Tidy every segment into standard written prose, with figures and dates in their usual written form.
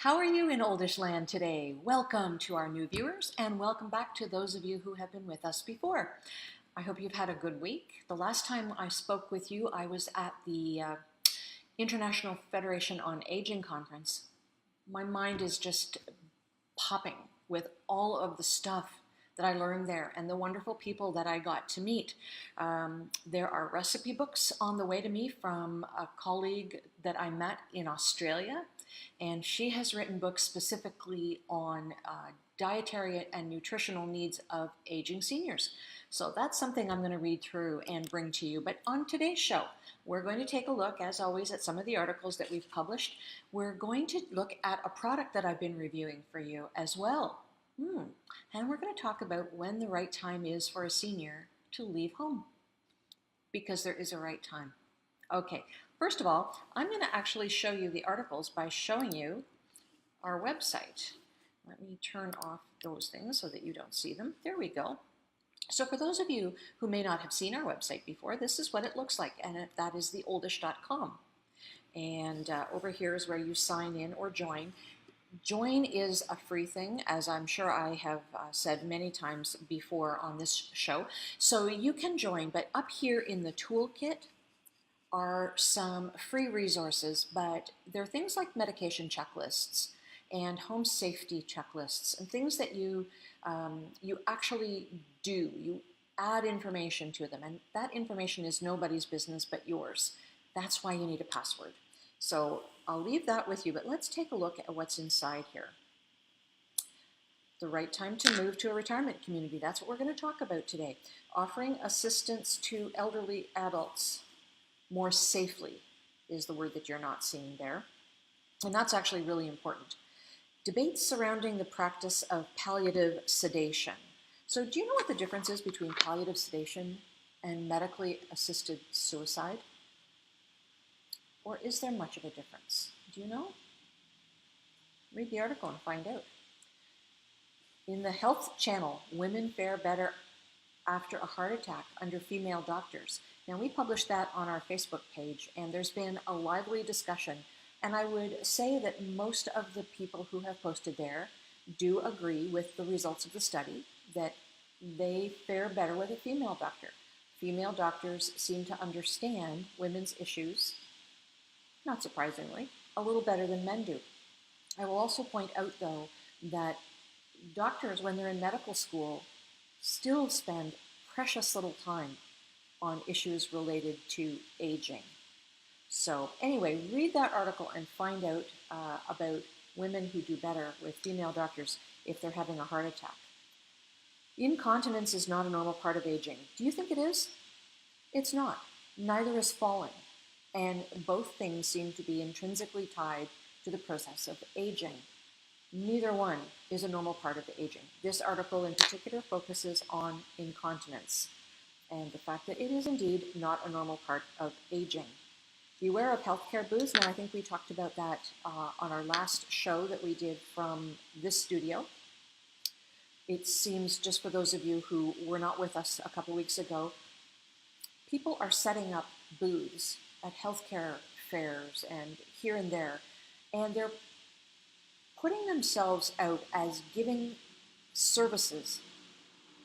How are you in Oldish Land today? Welcome to our new viewers and welcome back to those of you who have been with us before. I hope you've had a good week. The last time I spoke with you, I was at the International Federation on Aging conference. My mind is just popping with all of the stuff that I learned there and the wonderful people that I got to meet. There are recipe books on the way to me from a colleague that I met in Australia, and she has written books specifically on dietary and nutritional needs of aging seniors. So that's something I'm going to read through and bring to you. But on today's show, we're going to take a look, as always, at some of the articles that we've published. We're going to look at a product that I've been reviewing for you as well. And we're going to talk about when the right time is for a senior to leave home, because there is a right time. Okay, first of all, I'm going to actually show you the articles by showing you our website. Let me turn off those things so that you don't see them. There we go. So for those of you who may not have seen our website before, this is what it looks like, and that is theoldish.com. And over here is where you sign in or join. Join is a free thing, as I'm sure I have said many times before on this show. So you can join, but up here in the toolkit are some free resources, but they're things like medication checklists and home safety checklists and things that you actually do. You add information to them, and that information is nobody's business but yours. That's why you need a password. So I'll leave that with you, but let's take a look at what's inside here. The right time to move to a retirement community. That's what we're going to talk about today. Offering assistance to elderly adults more safely is the word that you're not seeing there. And that's actually really important. Debates surrounding the practice of palliative sedation. So do you know what the difference is between palliative sedation and medically assisted suicide? Or is there much of a difference? Do you know? Read the article and find out. In the Health Channel, women fare better after a heart attack under female doctors. Now, we published that on our Facebook page, and there's been a lively discussion. And I would say that most of the people who have posted there do agree with the results of the study, that they fare better with a female doctor. Female doctors seem to understand women's issues, not surprisingly, a little better than men do. I will also point out, though, that doctors, when they're in medical school, still spend precious little time on issues related to aging. So anyway, read that article and find out about women who do better with female doctors if they're having a heart attack. Incontinence is not a normal part of aging. Do you think it is? It's not. Neither is falling. And both things seem to be intrinsically tied to the process of aging. Neither one is a normal part of aging. This article in particular focuses on incontinence and the fact that it is indeed not a normal part of aging. Beware of healthcare booze. Now, I think we talked about that on our last show that we did from this studio. It seems, just for those of you who were not with us a couple weeks ago, people are setting up booths at healthcare fairs and here and there, and they're putting themselves out as giving services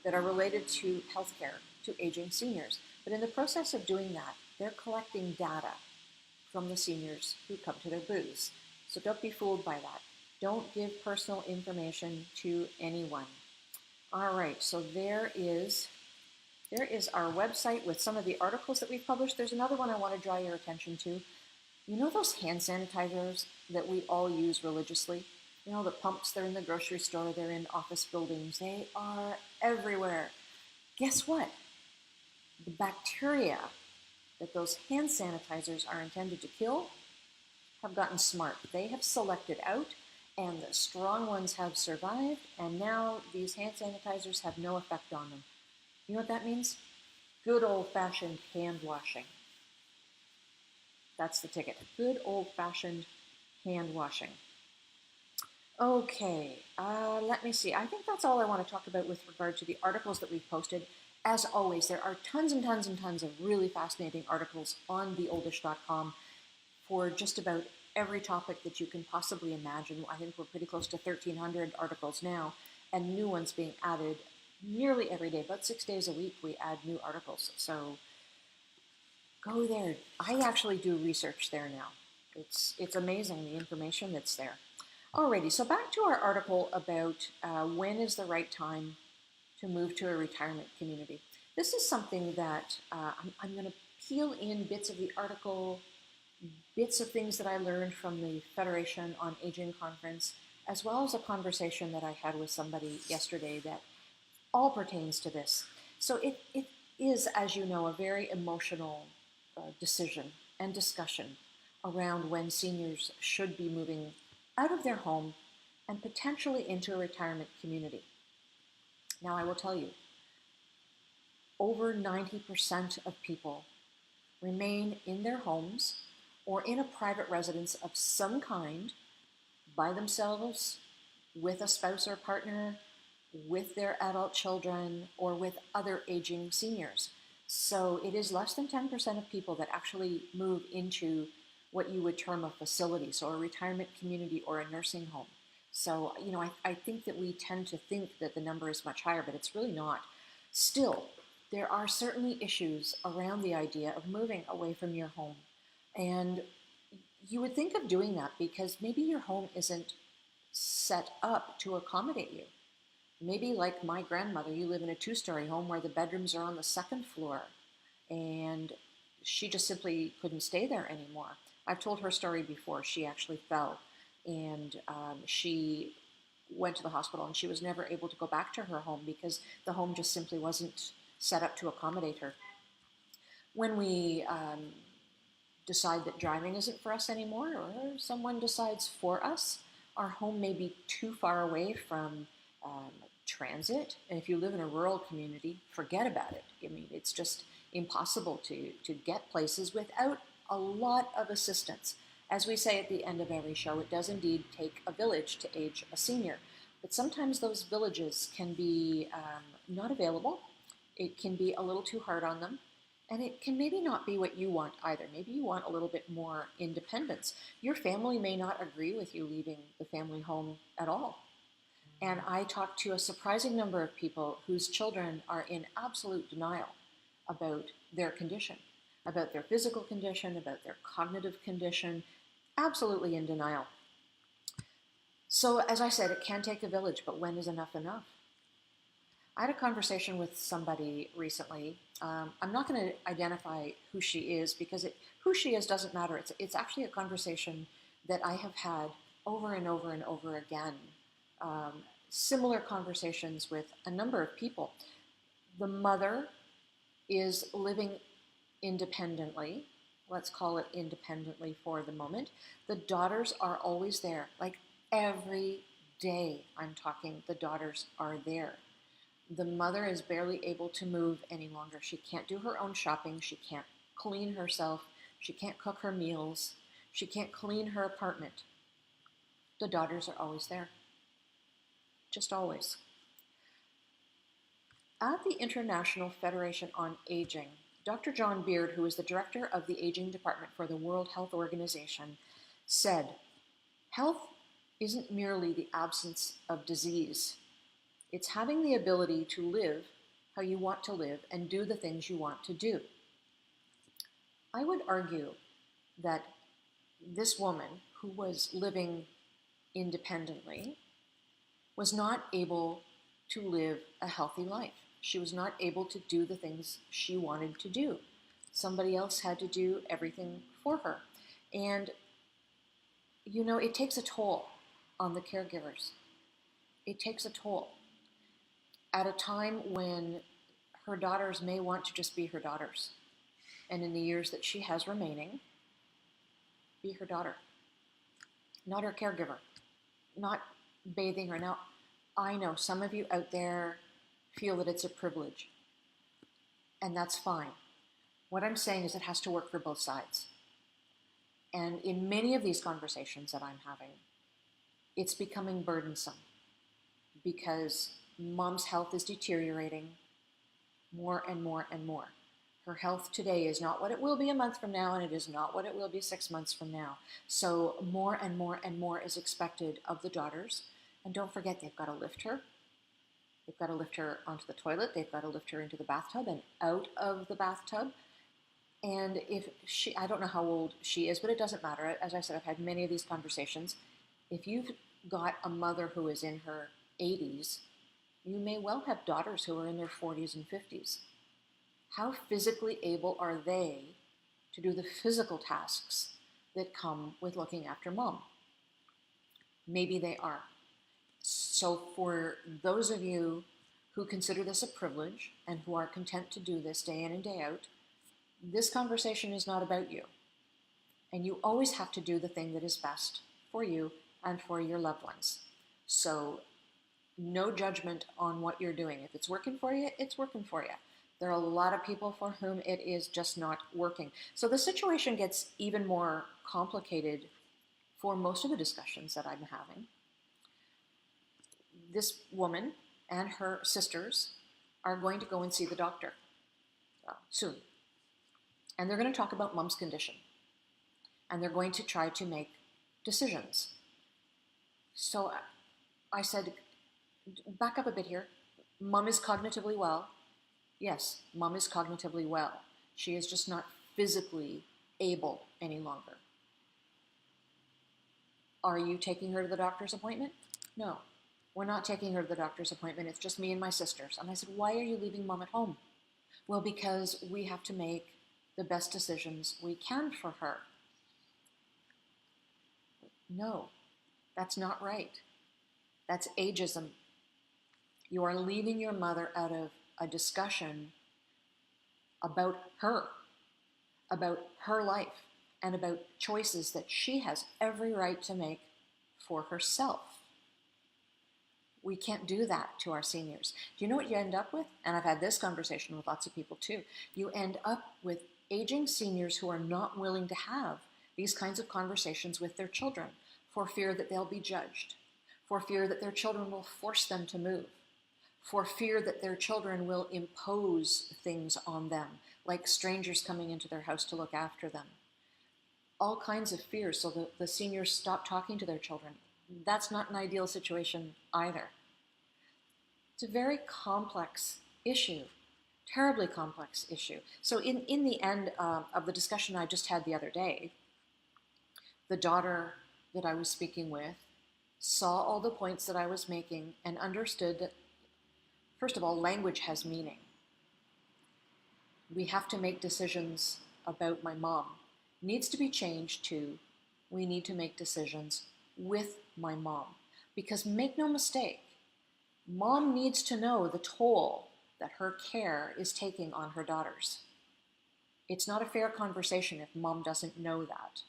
that are related to healthcare to aging seniors. But in the process of doing that, they're collecting data from the seniors who come to their booths. So don't be fooled by that. Don't give personal information to anyone. All right, so there is our website with some of the articles that we've published. There's another one I want to draw your attention to. You know those hand sanitizers that we all use religiously? You know, the pumps, they're in the grocery store, they're in office buildings, they are everywhere. Guess what? The bacteria that those hand sanitizers are intended to kill have gotten smart. They have selected out, and the strong ones have survived, and now these hand sanitizers have no effect on them. You know what that means? Good old-fashioned hand washing. That's the ticket. Good old-fashioned hand washing. Okay, let me see. I think that's all I want to talk about with regard to the articles that we've posted. As always, there are tons and tons and tons of really fascinating articles on theoldish.com for just about every topic that you can possibly imagine. I think we're pretty close to 1,300 articles now, and new ones being added nearly every day. About 6 days a week, we add new articles. So go there. I actually do research there now. It's amazing the information that's there. Alrighty, so back to our article about when is the right time to move to a retirement community. This is something that I'm going to peel in bits of the article, bits of things that I learned from the Federation on Aging conference, as well as a conversation that I had with somebody yesterday that all pertains to this. So it is, as you know, a very emotional decision and discussion around when seniors should be moving out of their home and potentially into a retirement community. Now, I will tell you, over 90% of people remain in their homes or in a private residence of some kind by themselves, with a spouse or partner, with their adult children, or with other aging seniors. So it is less than 10% of people that actually move into what you would term a facility, so a retirement community or a nursing home. So, I think that we tend to think that the number is much higher, but it's really not. Still, there are certainly issues around the idea of moving away from your home. And you would think of doing that because maybe your home isn't set up to accommodate you. Maybe, like my grandmother, you live in a two-story home where the bedrooms are on the second floor, and she just simply couldn't stay there anymore. I've told her story before. She actually fell, and she went to the hospital, and she was never able to go back to her home because the home just simply wasn't set up to accommodate her. When we decide that driving isn't for us anymore, or someone decides for us, our home may be too far away from transit. And if you live in a rural community, forget about it. I mean, it's just impossible to get places without a lot of assistance. As we say at the end of every show, it does indeed take a village to age a senior. But sometimes those villages can be not available. It can be a little too hard on them. And it can maybe not be what you want either. Maybe you want a little bit more independence. Your family may not agree with you leaving the family home at all. And I talked to a surprising number of people whose children are in absolute denial about their condition, about their physical condition, about their cognitive condition, absolutely in denial. So, as I said, it can take a village, but when is enough enough? I had a conversation with somebody recently. I'm not going to identify who she is because who she is doesn't matter. It's actually a conversation that I have had over and over and over again. Similar conversations with a number of people. The mother is living independently. Let's call it independently for the moment. The daughters are always there. Like every day, I'm talking, the daughters are there. The mother is barely able to move any longer. She can't do her own shopping. She can't clean herself. She can't cook her meals. She can't clean her apartment. The daughters are always there. Just always. At the International Federation on Aging, Dr. John Beard, who is the director of the Aging Department for the World Health Organization, said, "Health isn't merely the absence of disease. It's having the ability to live how you want to live and do the things you want to do." I would argue that this woman, who was living independently, was not able to live a healthy life. She was not able to do the things she wanted to do. Somebody else had to do everything for her. And, it takes a toll on the caregivers. It takes a toll. At a time when her daughters may want to just be her daughters. And in the years that she has remaining, be her daughter, not her caregiver, not bathing her. Now, I know some of you out there feel that it's a privilege, and that's fine. What I'm saying is it has to work for both sides. And in many of these conversations that I'm having, it's becoming burdensome because mom's health is deteriorating more and more and more. Her health today is not what it will be a month from now, and it is not what it will be 6 months from now. So more and more and more is expected of the daughters. And don't forget, they've got to lift her. They've got to lift her onto the toilet. They've got to lift her into the bathtub and out of the bathtub. And if she, I don't know how old she is, but it doesn't matter. As I said, I've had many of these conversations. If you've got a mother who is in her 80s, you may well have daughters who are in their 40s and 50s. How physically able are they to do the physical tasks that come with looking after mom? Maybe they are. So for those of you who consider this a privilege and who are content to do this day in and day out, this conversation is not about you. And you always have to do the thing that is best for you and for your loved ones. So no judgment on what you're doing. If it's working for you, it's working for you. There are a lot of people for whom it is just not working. So the situation gets even more complicated for most of the discussions that I'm having. This woman and her sisters are going to go and see the doctor soon. And they're going to talk about mom's condition. And they're going to try to make decisions. So I said, back up a bit here. Mom is cognitively well. Yes, mom is cognitively well. She is just not physically able any longer. Are you taking her to the doctor's appointment? No, we're not taking her to the doctor's appointment. It's just me and my sisters. And I said, why are you leaving mom at home? Well, because we have to make the best decisions we can for her. No, that's not right. That's ageism. You are leaving your mother out of a discussion about her life, and about choices that she has every right to make for herself. We can't do that to our seniors. Do you know what you end up with? And I've had this conversation with lots of people too. You end up with aging seniors who are not willing to have these kinds of conversations with their children for fear that they'll be judged, for fear that their children will force them to move, for fear that their children will impose things on them, like strangers coming into their house to look after them. All kinds of fears, so the seniors stop talking to their children. That's not an ideal situation either. It's a very complex issue, terribly complex issue. So in the end of the discussion I just had the other day, the daughter that I was speaking with saw all the points that I was making and understood that, first of all, language has meaning. We have to make decisions about my mom. Needs to be changed to, we need to make decisions with my mom. Because make no mistake, mom needs to know the toll that her care is taking on her daughters. It's not a fair conversation if mom doesn't know that.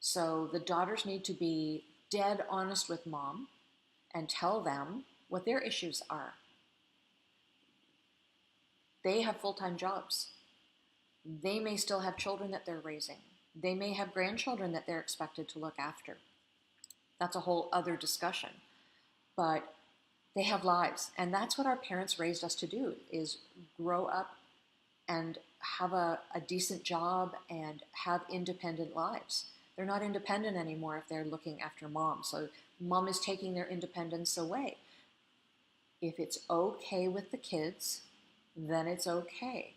So the daughters need to be dead honest with mom and tell them what their issues are. They have full-time jobs. They may still have children that they're raising. They may have grandchildren that they're expected to look after. That's a whole other discussion. But they have lives. And that's what our parents raised us to do, is grow up and have a decent job and have independent lives. They're not independent anymore if they're looking after mom. So mom is taking their independence away. If it's okay with the kids, then it's okay.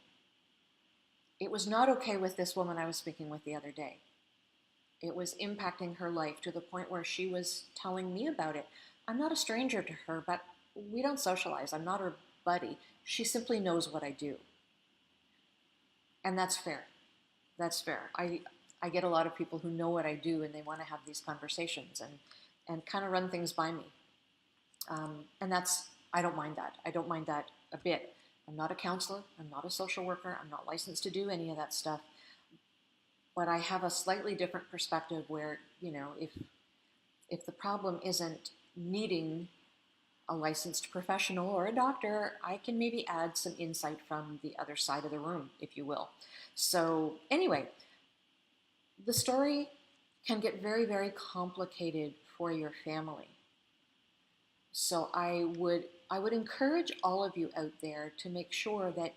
It was not okay with this woman I was speaking with the other day. It was impacting her life to the point where she was telling me about it. I'm not a stranger to her, but we don't socialize. I'm not her buddy. She simply knows what I do. And that's fair. That's fair. I get a lot of people who know what I do and they want to have these conversations and kind of run things by me. And I don't mind that. I don't mind that a bit. I'm not a counselor. I'm not a social worker. I'm not licensed to do any of that stuff. But I have a slightly different perspective where, if the problem isn't needing a licensed professional or a doctor, I can maybe add some insight from the other side of the room, if you will. So anyway, the story can get very, very complicated for your family. So I would encourage all of you out there to make sure that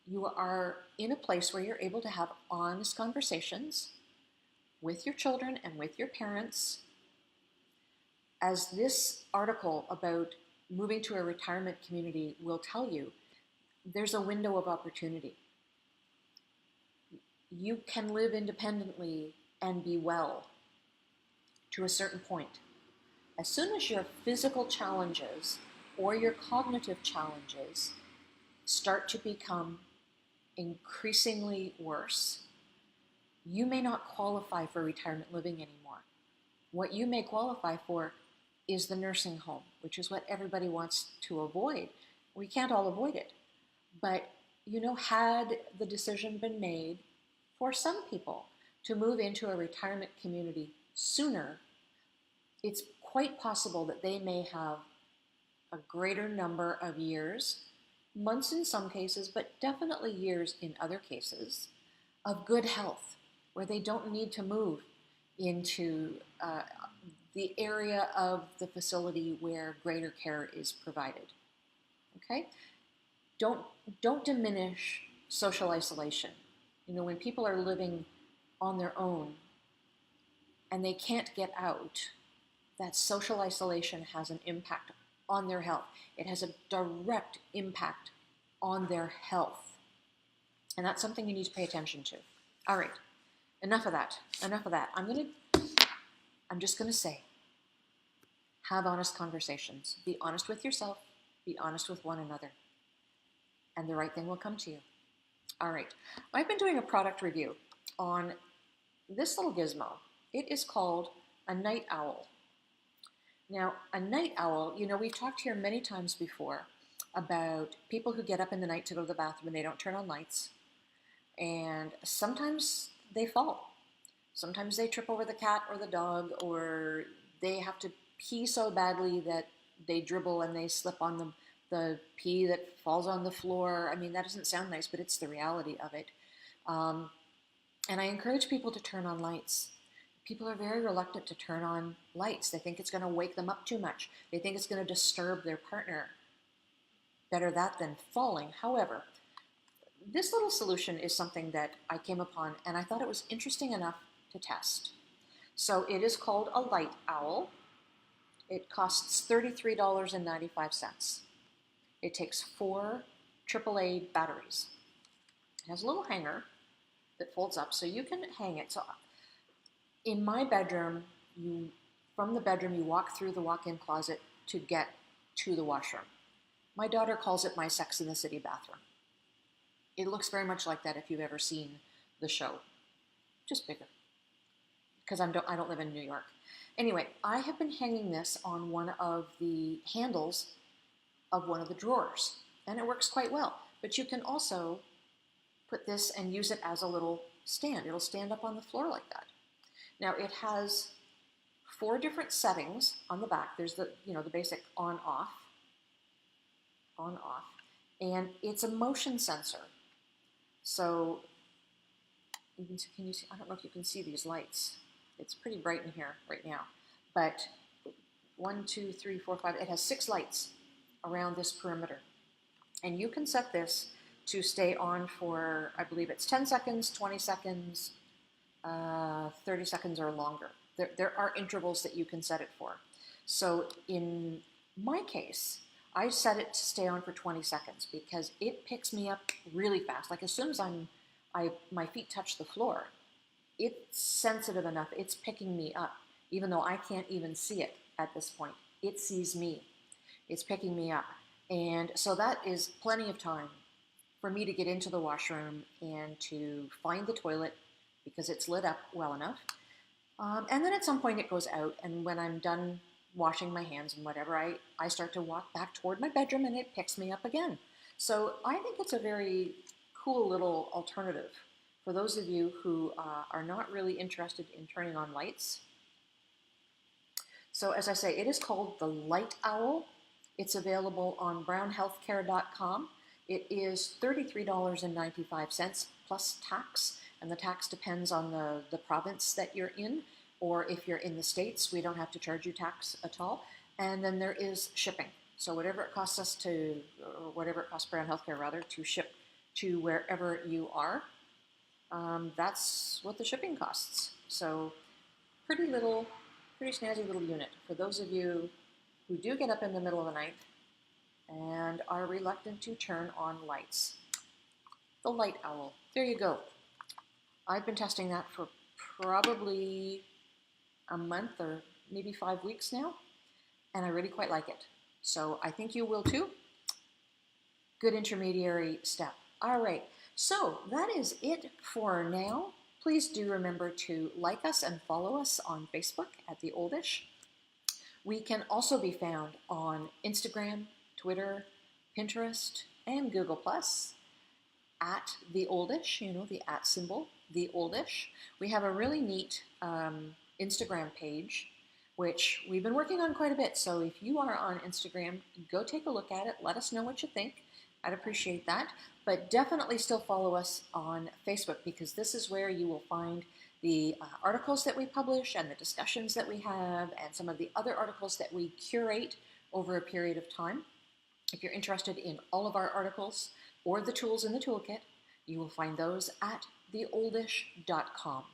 you are in a place where you're able to have honest conversations with your children and with your parents. As this article about moving to a retirement community will tell you, there's a window of opportunity. You can live independently and be well to a certain point. As soon as your physical challenges or your cognitive challenges start to become increasingly worse, you may not qualify for retirement living anymore. What you may qualify for is the nursing home, which is what everybody wants to avoid. We can't all avoid it. But, had the decision been made for some people to move into a retirement community sooner, it's quite possible that they may have a greater number of years, months in some cases, but definitely years in other cases, of good health, where they don't need to move into the area of the facility where greater care is provided. Okay? Don't diminish social isolation. When people are living on their own and they can't get out, that social isolation has an impact on their health. It has a direct impact on their health. And that's something you need to pay attention to. All right, enough of that. I'm just going to say, have honest conversations. Be honest with yourself. Be honest with one another. And the right thing will come to you. All right, I've been doing a product review on this little gizmo. It is called a night owl. Now, a night owl, we've talked here many times before about people who get up in the night to go to the bathroom and they don't turn on lights. And sometimes they fall. Sometimes they trip over the cat or the dog, or they have to pee so badly that they dribble and they slip on the pee that falls on the floor. I mean, that doesn't sound nice, but it's the reality of it. And I encourage people to turn on lights. People are very reluctant to turn on lights. They think it's going to wake them up too much. They think it's going to disturb their partner. Better that than falling. However, this little solution is something that I came upon, and I thought it was interesting enough to test. So it is called a light owl. It costs $33.95. It takes 4 AAA batteries. It has a little hanger that folds up so you can hang it. So in my bedroom, from the bedroom, you walk through the walk-in closet to get to the washroom. My daughter calls it my Sex and the City bathroom. It looks very much like that if you've ever seen the show, just bigger, because I don't live in New York. Anyway, I have been hanging this on one of the handles of one of the drawers, and it works quite well. But you can also put this and use it as a little stand. It'll stand up on the floor like that. Now, it has 4 different settings on the back. There's the basic on, off, and it's a motion sensor. So, can you see? I don't know if you can see these lights. It's pretty bright in here right now. But 1, 2, 3, 4, 5, it has 6 lights around this perimeter. And you can set this to stay on for, I believe it's 10 seconds, 20 seconds, 30 seconds or longer. There are intervals that you can set it for. So in my case, I set it to stay on for 20 seconds because it picks me up really fast. Like as soon as my feet touch the floor, it's sensitive enough. It's picking me up, even though I can't even see it at this point. It sees me. It's picking me up. And so that is plenty of time for me to get into the washroom and to find the toilet because it's lit up well enough. And then at some point it goes out, and when I'm done washing my hands and whatever, I start to walk back toward my bedroom and it picks me up again. So I think it's a very cool little alternative for those of you who are not really interested in turning on lights. So as I say, it is called the Light Owl. It's available on brownhealthcare.com. It is $33.95 plus tax, and the tax depends on the province that you're in, or if you're in the States, we don't have to charge you tax at all. And then there is shipping. So whatever it costs us or whatever it costs Brown Healthcare rather, to ship to wherever you are. That's what the shipping costs. So pretty snazzy little unit for those of you who do get up in the middle of the night and are reluctant to turn on lights. The light owl. There you go. I've been testing that for probably a month or maybe 5 weeks now, and I really quite like it. So I think you will too. Good intermediary step. All right, so that is it for now. Please do remember to like us and follow us on Facebook at The Oldish. We can also be found on Instagram, Twitter, Pinterest, and Google+, at The Oldish, the at symbol, The Oldish. We have a really neat Instagram page, which we've been working on quite a bit. So if you are on Instagram, go take a look at it. Let us know what you think. I'd appreciate that. But definitely still follow us on Facebook, because this is where you will find the articles that we publish and the discussions that we have and some of the other articles that we curate over a period of time. If you're interested in all of our articles or the tools in the toolkit, you will find those at theoldish.com.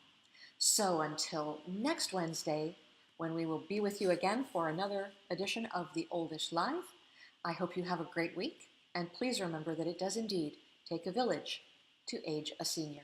So until next Wednesday, when we will be with you again for another edition of The Oldish Live, I hope you have a great week, and please remember that it does indeed take a village to age a senior.